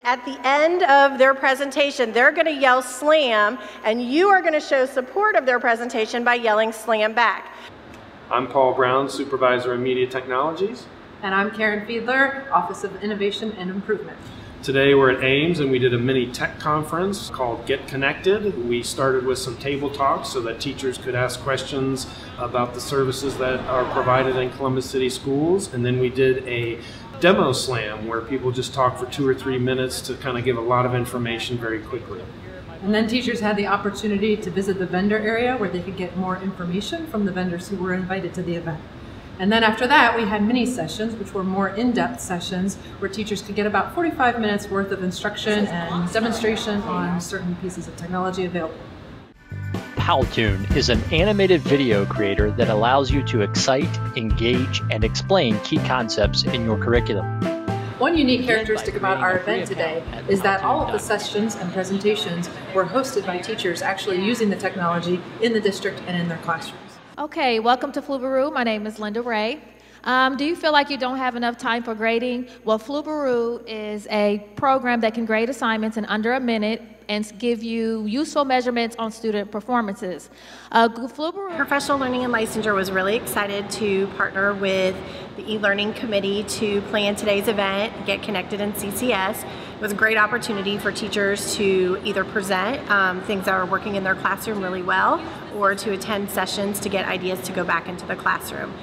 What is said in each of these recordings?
At the end of their presentation, they're going to yell slam, and you are going to show support of their presentation by yelling slam back. I'm Paul Brown, Supervisor of Media Technologies. And I'm Karen Fiedler, Office of Innovation and Improvement. Today we're at Ames and we did a mini tech conference called Get Connected. We started with some table talks so that teachers could ask questions about the services that are provided in Columbus City Schools. And then we did a demo slam where people just talk for 2 or 3 minutes to kind of give a lot of information very quickly. And then teachers had the opportunity to visit the vendor area where they could get more information from the vendors who were invited to the event. And then after that, we had mini sessions, which were more in-depth sessions where teachers could get about 45 minutes worth of instruction and demonstration on certain pieces of technology available. Powtoon is an animated video creator that allows you to excite, engage, and explain key concepts in your curriculum. One unique characteristic about our event today is that all of the sessions and presentations were hosted by teachers actually using the technology in the district and in their classrooms. Okay, welcome to Flubaroo. My name is Linda Ray. Do you feel like you don't have enough time for grading? Well, Flubaroo is a program that can grade assignments in under a minute and give you useful measurements on student performances. Professional Learning and Licensure was really excited to partner with the e-learning committee to plan today's event, Get Connected in CCS. It was a great opportunity for teachers to either present things that are working in their classroom really well or to attend sessions to get ideas to go back into the classroom.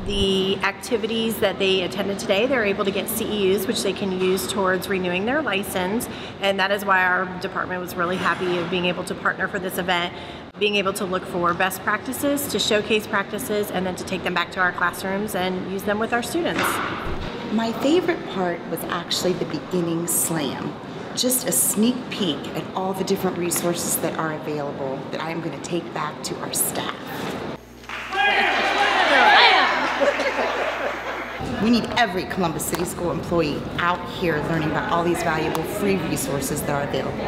The activities that they attended today, they're able to get CEUs, which they can use towards renewing their license, and that is why our department was really happy of being able to partner for this event, being able to look for best practices, to showcase practices, and then to take them back to our classrooms and use them with our students. My favorite part was actually the beginning slam. Just a sneak peek at all the different resources that are available that I am going to take back to our staff. We need every Columbus City School employee out here learning about all these valuable free resources that are available.